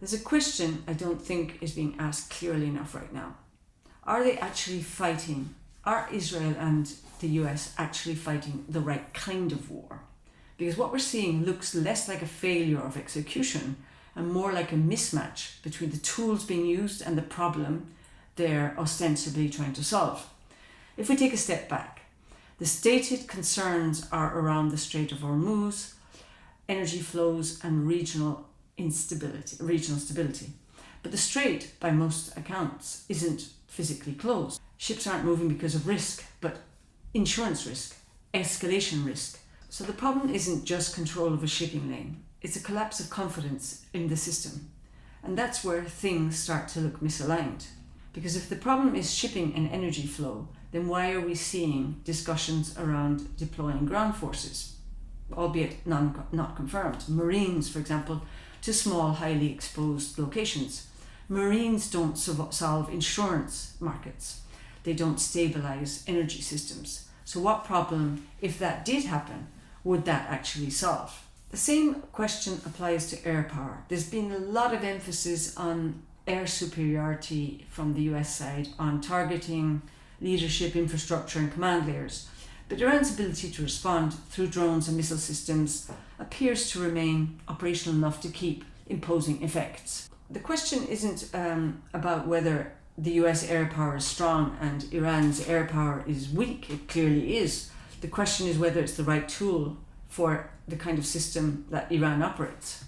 There's a question I don't think is being asked clearly enough right now. Are they actually fighting? Are Israel and the US actually fighting the right kind of war? Because what we're seeing looks less like a failure of execution and more like a mismatch between the tools being used and the problem they're ostensibly trying to solve. If we take a step back, the stated concerns are around the Strait of Hormuz, energy flows and regional stability. But the strait, by most accounts, isn't physically closed. Ships aren't moving because of risk, but insurance risk, escalation risk. So the problem isn't just control of a shipping lane, it's a collapse of confidence in the system. And that's where things start to look misaligned. Because if the problem is shipping and energy flow, then why are we seeing discussions around deploying ground forces, albeit not confirmed? Marines, for example, to small, highly exposed locations. Marines don't solve insurance markets. They don't stabilize energy systems. So what problem, if that did happen, would that actually solve? The same question applies to air power. There's been a lot of emphasis on air superiority from the US side on targeting leadership, infrastructure and command layers. But Iran's ability to respond through drones and missile systems appears to remain operational enough to keep imposing effects. The question isn't about whether the US air power is strong and Iran's air power is weak. It clearly is. The question is whether it's the right tool for the kind of system that Iran operates.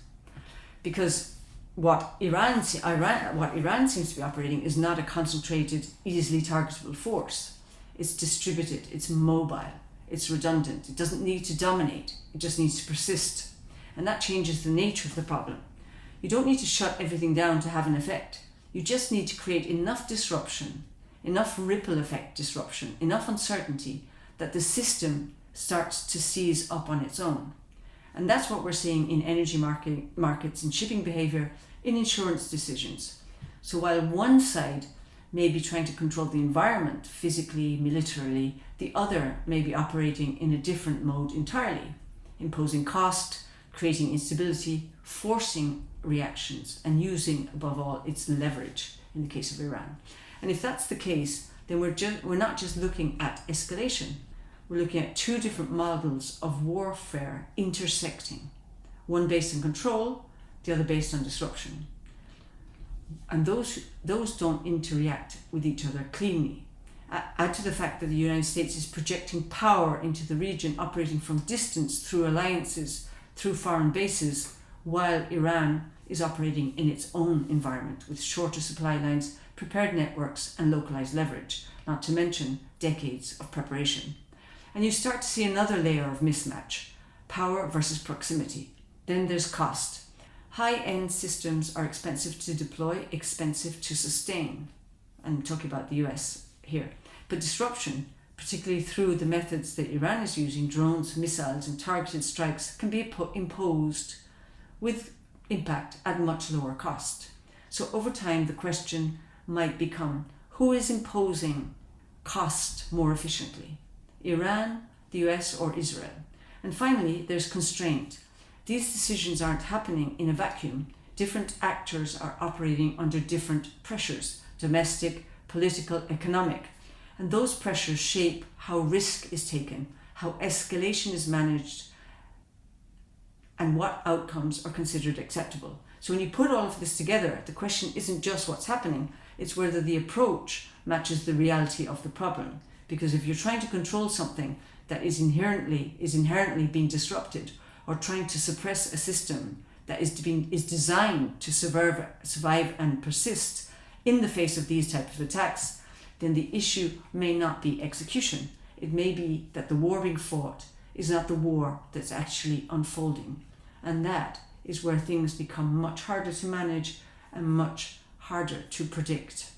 Because what Iran seems to be operating is not a concentrated, easily targetable force. It's distributed, it's mobile, it's redundant. It doesn't need to dominate, it just needs to persist. And that changes the nature of the problem. You don't need to shut everything down to have an effect. You just need to create enough disruption, enough ripple effect disruption, enough uncertainty that the system starts to seize up on its own. And that's what we're seeing in energy markets, in shipping behavior, in insurance decisions. So while one side may be trying to control the environment physically, militarily, the other may be operating in a different mode entirely, imposing cost, creating instability, forcing reactions, and using, above all, its leverage in the case of Iran. And if that's the case, then we're not just looking at escalation. We're looking at two different models of warfare intersecting, one based on control, the other based on disruption. And those don't interact with each other cleanly. Add to the fact that the United States is projecting power into the region, operating from distance through alliances, through foreign bases, while Iran is operating in its own environment with shorter supply lines, prepared networks and localized leverage, not to mention decades of preparation. And you start to see another layer of mismatch, power versus proximity. Then there's cost. High-end systems are expensive to deploy, expensive to sustain. I'm talking about the US here. But disruption, particularly through the methods that Iran is using, drones, missiles and targeted strikes, can be imposed with impact at much lower cost. So over time, the question might become, who is imposing cost more efficiently? Iran, the US or Israel? And finally, there's constraint. These decisions aren't happening in a vacuum. Different actors are operating under different pressures, domestic, political, economic. And those pressures shape how risk is taken, how escalation is managed, and what outcomes are considered acceptable. So when you put all of this together, the question isn't just what's happening, it's whether the approach matches the reality of the problem. Because if you're trying to control something that is inherently being disrupted, or trying to suppress a system that is designed to survive and persist in the face of these types of attacks, then the issue may not be execution. It may be that the war being fought is not the war that's actually unfolding. And that is where things become much harder to manage and much harder to predict.